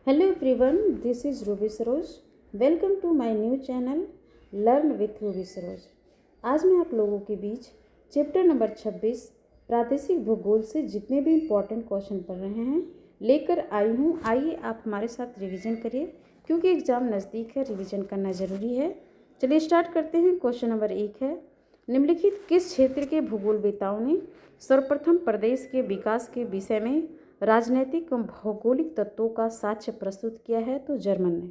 Hello everyone, this is Ruby Saroj. Welcome to my new channel learn with Ruby Saroj. आज मैं आप लोगों के बीच चैप्टर नंबर 26 प्रादेशिक भूगोल से जितने भी इम्पोर्टेंट क्वेश्चन पढ़ रहे हैं लेकर आई हूँ. आइए आप हमारे साथ रिवीजन करिए क्योंकि एग्ज़ाम नज़दीक है, रिवीजन करना ज़रूरी है. चलिए स्टार्ट करते हैं. क्वेश्चन नंबर 1 है, निम्नलिखित किस क्षेत्र के भूगोलवेताओं ने सर्वप्रथम प्रदेश के विकास के विषय में राजनीतिक एवं भौगोलिक तत्वों का साक्ष्य प्रस्तुत किया है? तो जर्मन ने.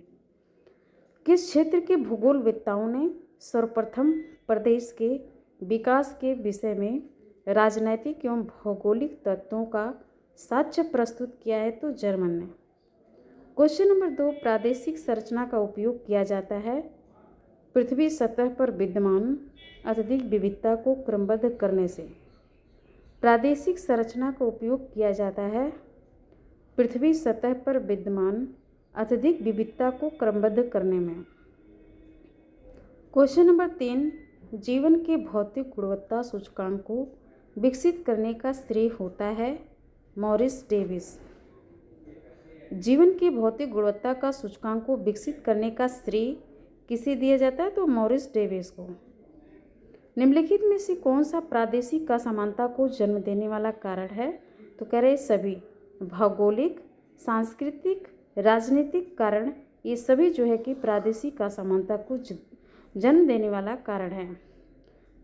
किस क्षेत्र के भूगोलवेताओं ने सर्वप्रथम प्रदेश के विकास के विषय में राजनैतिक एवं भौगोलिक तत्वों का साक्ष्य प्रस्तुत किया है? तो जर्मन ने. क्वेश्चन नंबर 2, प्रादेशिक संरचना का उपयोग किया जाता है पृथ्वी सतह पर विद्यमान अत्यधिक विविधता को क्रमबद्ध करने से. प्रादेशिक संरचना का उपयोग किया जाता है पृथ्वी सतह पर विद्यमान अत्यधिक विविधता को क्रमबद्ध करने में. क्वेश्चन नंबर 3, जीवन के भौतिक गुणवत्ता सूचकांक को विकसित करने का श्रेय होता है मॉरिस डेविस. जीवन की भौतिक गुणवत्ता का सूचकांक को विकसित करने का श्रेय किसे दिया जाता है? तो मॉरिस डेविस को. निम्नलिखित में से कौन सा प्रादेशिक असमानता को जन्म देने वाला कारण है? तो कह रहे सभी. भौगोलिक, सांस्कृतिक, राजनीतिक कारण, ये सभी जो है कि प्रादेशिक असमानता को जन्म देने वाला कारण है.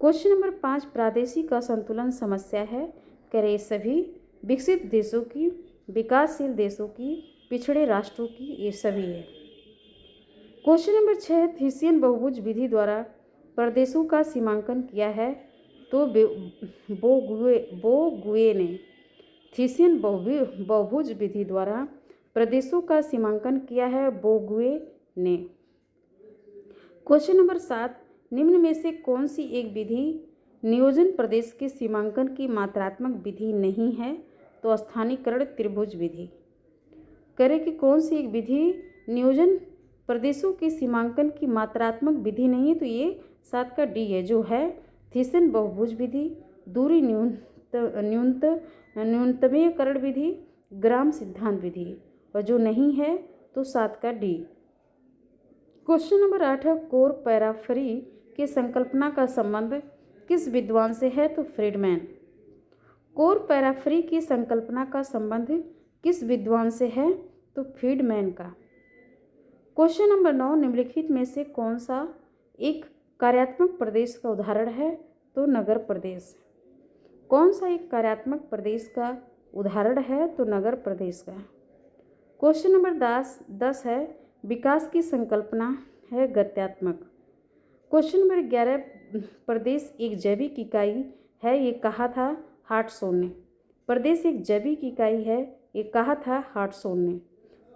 क्वेश्चन नंबर 5, प्रादेशिक असंतुलन समस्या है. कह रहे सभी. विकसित देशों की, विकासशील देशों की, पिछड़े राष्ट्रों की, ये सभी है. क्वेश्चन नंबर 6, थीसियन बहुभुज विधि द्वारा प्रदेशों का सीमांकन किया है? तो बोगुए ने. थीसियन बहुभुज विधि द्वारा प्रदेशों का सीमांकन किया है बोगुए ने. क्वेश्चन नंबर 7, निम्न में से कौन सी एक विधि नियोजन प्रदेश के सीमांकन की मात्रात्मक विधि नहीं है? तो स्थानीयकरण त्रिभुज विधि. करें कि कौन सी एक विधि नियोजन प्रदेशों के सीमांकन की मात्रात्मक विधि नहीं है? तो ये 7 का डी है, जो है थीसियन बहुभुज विधि, दूरी न्यूनतमीकरण विधि, ग्राम सिद्धांत विधि. और जो नहीं है तो 7 का डी. क्वेश्चन नंबर 8 है, कोर पैराफरी की संकल्पना का संबंध किस विद्वान से है? तो फ्रीडमैन. कोर पैराफरी की संकल्पना का संबंध किस विद्वान से है? तो फ्रीडमैन का. क्वेश्चन नंबर 9, निम्नलिखित में से कौन सा एक कार्यात्मक प्रदेश का उदाहरण है? तो नगर प्रदेश. कौन सा एक कार्यात्मक प्रदेश का उदाहरण है? तो नगर प्रदेश का. क्वेश्चन नंबर 10 है, विकास की संकल्पना है गत्यात्मक. क्वेश्चन नंबर 11, प्रदेश एक जैविक इकाई है, ये कहा था हार्टसोन ने. प्रदेश एक जैविक इकाई है, ये कहा था हार्टसोन ने.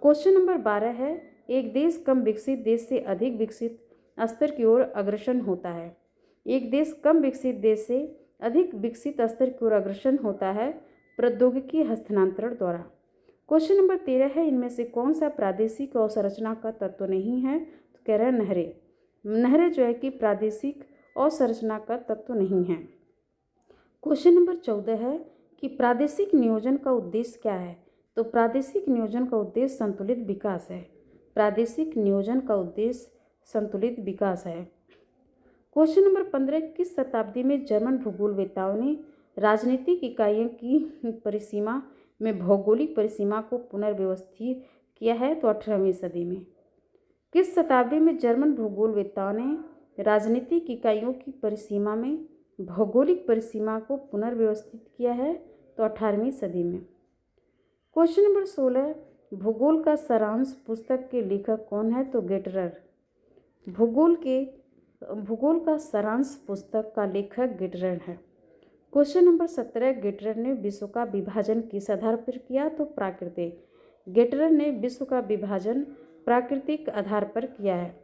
क्वेश्चन नंबर 12 है, एक देश कम विकसित देश से अधिक विकसित स्तर की ओर अग्रसर होता है. एक देश कम विकसित देश से अधिक विकसित स्तर की ओर अग्रसर होता है प्रौद्योगिकी हस्तांतरण द्वारा. क्वेश्चन नंबर 13 है, इनमें से कौन सा प्रादेशिक अवसंरचना का तत्व नहीं है? तो कह रहे हैं नहरें. नहरें जो है कि प्रादेशिक अवसंरचना का तत्व नहीं है. क्वेश्चन नंबर 14 है कि प्रादेशिक नियोजन का उद्देश्य क्या है? तो प्रादेशिक नियोजन का उद्देश्य संतुलित विकास है. प्रादेशिक नियोजन का उद्देश्य संतुलित विकास है. क्वेश्चन नंबर 15, किस शताब्दी में जर्मन भूगोलवेताओं ने राजनीतिक इकाइयों की परिसीमा में भौगोलिक परिसीमा को पुनर्व्यवस्थित किया है? तो 18वीं सदी में. किस शताब्दी में जर्मन भूगोलवेताओं ने राजनीतिक इकाइयों की परिसीमा में भौगोलिक परिसीमा को पुनर्व्यवस्थित किया है? तो 18वीं सदी में. क्वेश्चन नंबर 16, भूगोल का सारांश पुस्तक के लेखक कौन है? तो गेटरर. भूगोल का सारांश पुस्तक का लेखक गेटरर है. क्वेश्चन नंबर 17, गेटरर ने विश्व का विभाजन किस आधार पर किया? तो प्राकृतिक. गेटरर ने विश्व का विभाजन प्राकृतिक आधार पर किया है.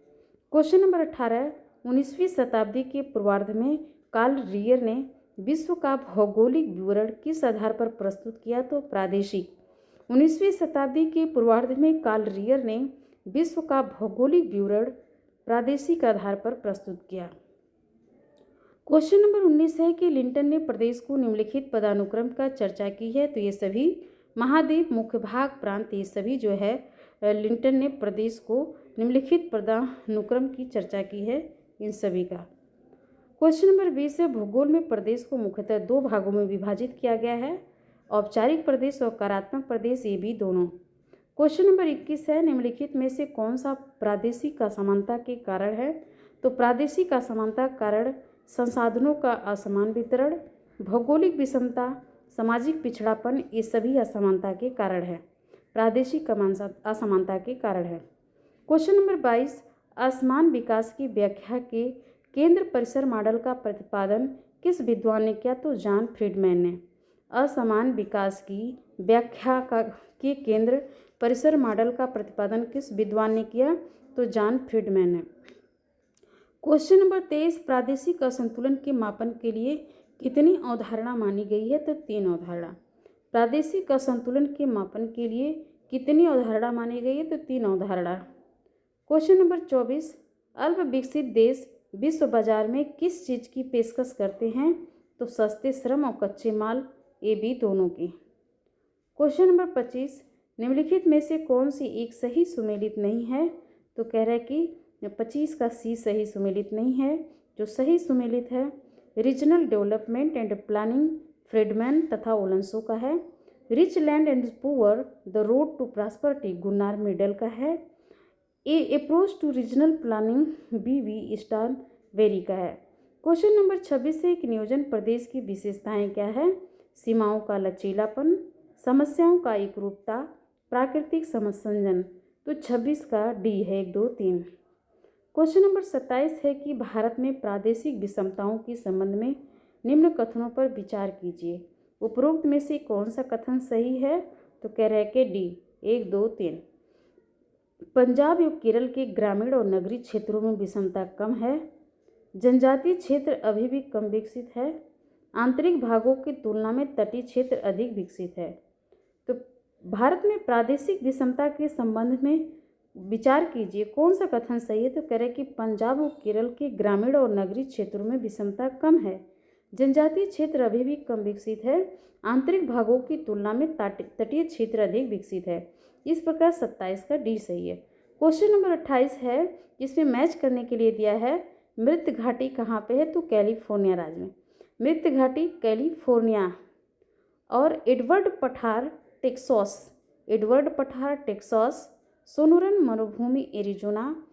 क्वेश्चन नंबर 18, 19वीं शताब्दी के पूर्वार्ध में कार्ल रियर ने विश्व का भौगोलिक विवरण किस आधार पर प्रस्तुत किया? तो प्रादेशिक. 19वीं शताब्दी के पूर्वार्ध में कार्ल रियर ने विश्व का भौगोलिक विवरण प्रादेशिक आधार पर प्रस्तुत किया. क्वेश्चन नंबर 19 है कि लिंटन ने प्रदेश को निम्नलिखित पदानुक्रम का चर्चा की है? तो ये सभी महाद्वीप, मुख्य भाग, प्रांत, ये सभी जो है लिंटन ने प्रदेश को निम्नलिखित पदानुक्रम की चर्चा की है इन सभी का। क्वेश्चन नंबर 20 है, भूगोल में प्रदेश को मुख्यतः दो भागों में विभाजित किया गया है, औपचारिक प्रदेश और कार्यात्मक प्रदेश, ये भी दोनों। क्वेश्चन नंबर 21 है, निम्नलिखित में से कौन सा प्रादेशिक असमानता के कारण है? तो प्रादेशिक असमानता कारण संसाधनों का असमान वितरण, भौगोलिक विषमता, सामाजिक पिछड़ापन, ये सभी असमानता के कारण है, प्रादेशिक असमानता के कारण है। क्वेश्चन नंबर 22, असमान विकास की व्याख्या के केंद्र परिसर मॉडल का प्रतिपादन किस विद्वान ने किया? तो जॉन फ्रीडमैन ने। असमान विकास की व्याख्या के केंद्र परिसर मॉडल का प्रतिपादन किस विद्वान ने किया? तो जॉन फ्रीडमैन ने। क्वेश्चन नंबर 23, प्रादेशिक असंतुलन के मापन के लिए कितनी अवधारणा मानी गई है? तो 3 अवधारणा। प्रादेशिक असंतुलन के मापन के लिए कितनी अवधारणा मानी गई है? तो 3 अवधारणा। क्वेश्चन नंबर 24, अल्प विकसित देश विश्व बाजार में किस चीज़ की पेशकश करते हैं? तो सस्ते श्रम और कच्चे माल, ये भी दोनों की। क्वेश्चन नंबर 25, निम्नलिखित में से कौन सी एक सही सुमेलित नहीं है? तो कह रहा है कि 25 का सी सही सुमेलित नहीं है। जो सही सुमेलित है regional development and planning Friedmann तथा ओलेंसो का है। Rich land and poor the road to prosperity Gunnar Myrdal का है। A approach to regional planning B Starberry का है। क्वेश्चन नंबर 26 है कि नियोजन प्रदेश की विशेषताएं क्या है? सीमाओं का लचीलापन, समस्याओं का एकरूपता, प्राकृतिक समसंजन। तो 26 का डी है, 1, 2, 3। क्वेश्चन नंबर 27 है कि भारत में प्रादेशिक विषमताओं के संबंध में निम्न कथनों पर विचार कीजिए। उपरोक्त में से कौन सा कथन सही है? तो कह रहे हैं कि डी, 1, 2, 3। पंजाब एवं केरल के ग्रामीण और नगरीय क्षेत्रों में विषमता कम है। जनजातीय क्षेत्र अभी भी कम विकसित है। आंतरिक भागों की तुलना में तटीय क्षेत्र अधिक विकसित है। तो भारत में प्रादेशिक विषमता के संबंध में विचार कीजिए, कौन सा कथन सही है? तो कह रहे कि पंजाब और केरल के ग्रामीण और नगरीय क्षेत्रों में विषमता कम है। जनजातीय क्षेत्र अभी भी कम विकसित है। आंतरिक भागों की तुलना में तटीय क्षेत्र अधिक विकसित है। इस प्रकार 27 का डी सही है। क्वेश्चन नंबर 28 है, जिसमें मैच करने के लिए दिया है मृत घाटी कहाँ पे है? तो कैलिफोर्निया राज्य में। मृत घाटी कैलिफोर्निया। और एडवर्ड पठार टेक्सास, सोनोरन मरुभूमि एरिजोना,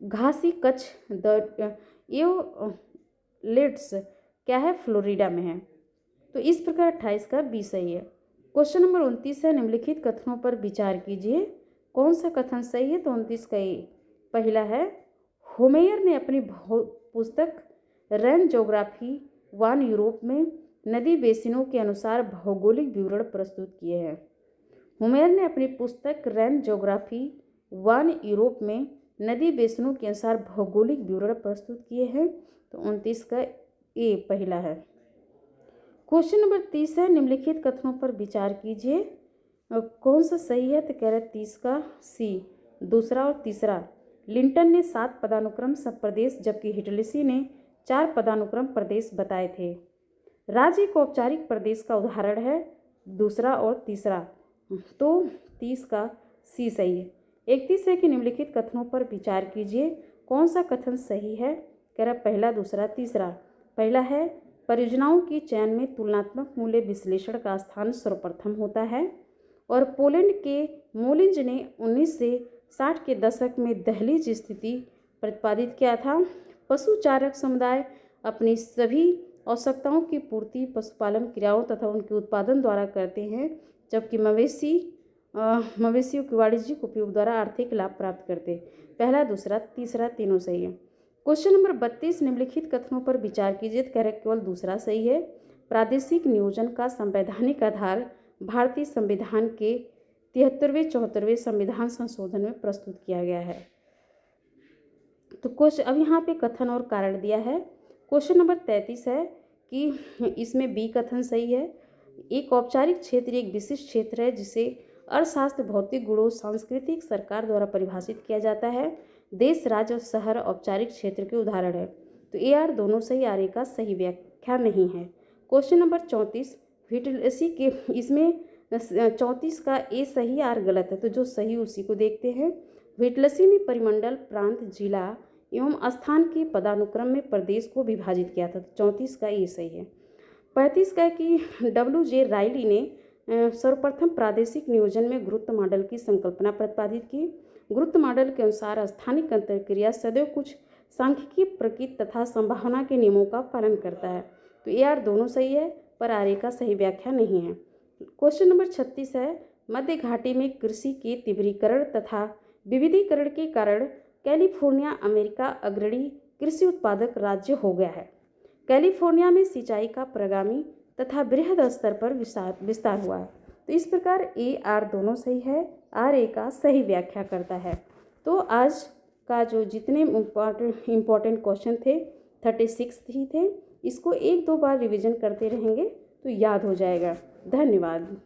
घासी कच्छ द एवलेट्स क्या है? फ्लोरिडा में है। तो इस प्रकार 28 का बी सही है। क्वेश्चन नंबर 29 है, निम्नलिखित कथनों पर विचार कीजिए, कौन सा कथन सही है? तो 29 का ये पहला है, होमेयर ने अपनी पुस्तक रैन ज्योग्राफी वन यूरोप में नदी बेसिनों के अनुसार भौगोलिक विवरण प्रस्तुत किए हैं। होमेर ने अपनी पुस्तक रैन ज्योग्राफी वन यूरोप में नदी बेसिनों के अनुसार भौगोलिक विवरण प्रस्तुत किए हैं। तो 29 का ए पहला है। क्वेश्चन नंबर 30 है, निम्नलिखित कथनों पर विचार कीजिए, कौन सा सही है? तो कह रहे 30 का सी, दूसरा और तीसरा। लिंटन ने 7 पदानुक्रम सब प्रदेश जबकि हिटलिसी ने 4 पदानुक्रम प्रदेश बताए थे। राज्य एक औपचारिक प्रदेश का उदाहरण है, दूसरा और तीसरा। तो 30 का सी सही है। 31 है कि निम्नलिखित कथनों पर विचार कीजिए, कौन सा कथन सही है? कह रहा पहला, दूसरा, तीसरा। पहला है, परियोजनाओं की चयन में तुलनात्मक मूल्य विश्लेषण का स्थान सर्वप्रथम होता है। और पोलैंड के मोलिंज ने 1960 के दशक में दहलीज स्थिति प्रतिपादित किया था। पशुचारक समुदाय अपनी सभी आवश्यकताओं की पूर्ति पशुपालन क्रियाओं तथा उनके उत्पादन द्वारा करते हैं, जबकि मवेशियों के वाणिज्यिक उपयोग द्वारा आर्थिक लाभ प्राप्त करते। पहला, दूसरा, तीसरा तीनों सही है। क्वेश्चन नंबर 32, निम्नलिखित कथनों पर विचार कीजिए। कह रहे केवल दूसरा सही है। प्रादेशिक नियोजन का संवैधानिक आधार भारतीय संविधान के 73वें 74वें संविधान संशोधन में प्रस्तुत किया गया है। तो क्वेश्चन अब यहाँ पे कथन और कारण दिया है। क्वेश्चन नंबर 33 है कि इसमें बी कथन सही है। एक औपचारिक क्षेत्र एक विशिष्ट क्षेत्र है जिसे अर्थशास्त्र, भौतिक गुणों, सांस्कृतिक, सरकार द्वारा परिभाषित किया जाता है। देश, राज्य और शहर औपचारिक क्षेत्र के उदाहरण है। तो ए आर दोनों सही, आर ए का सही व्याख्या नहीं है। क्वेश्चन नंबर 34, हिटलिसी के इसमें 34 का ए सही आर गलत है, तो जो सही उसी को देखते हैं। व्हिटलसी ने परिमंडल, प्रांत, जिला एवं स्थान के पदानुक्रम में प्रदेश को विभाजित किया था, तो 34 का ए सही है। 35 का है कि WJ रायली ने सर्वप्रथम प्रादेशिक नियोजन में गुरुत्व मॉडल की संकल्पना प्रतिपादित की। गुरुत्व मॉडल के अनुसार स्थानिक अंतरक्रिया सदैव कुछ सांख्यिकीय प्रकृति तथा संभावना के नियमों का पालन करता है, तो ए आर दोनों सही है, पर आर ए का सही व्याख्या नहीं है। क्वेश्चन नंबर 36 है, मध्य घाटी में कृषि के तीव्रीकरण तथा विविधीकरण के कारण कैलिफोर्निया अमेरिका अग्रणी कृषि उत्पादक राज्य हो गया है। कैलिफोर्निया में सिंचाई का प्रगामी तथा बृहद स्तर पर विस्तार हुआ है, तो इस प्रकार ए आर दोनों सही है, आर ए का सही व्याख्या करता है। तो आज का जो जितने इम्पॉर्टेंट क्वेश्चन थे 36 ही थे, इसको 1-2 बार रिवीजन करते रहेंगे तो याद हो जाएगा। धन्यवाद।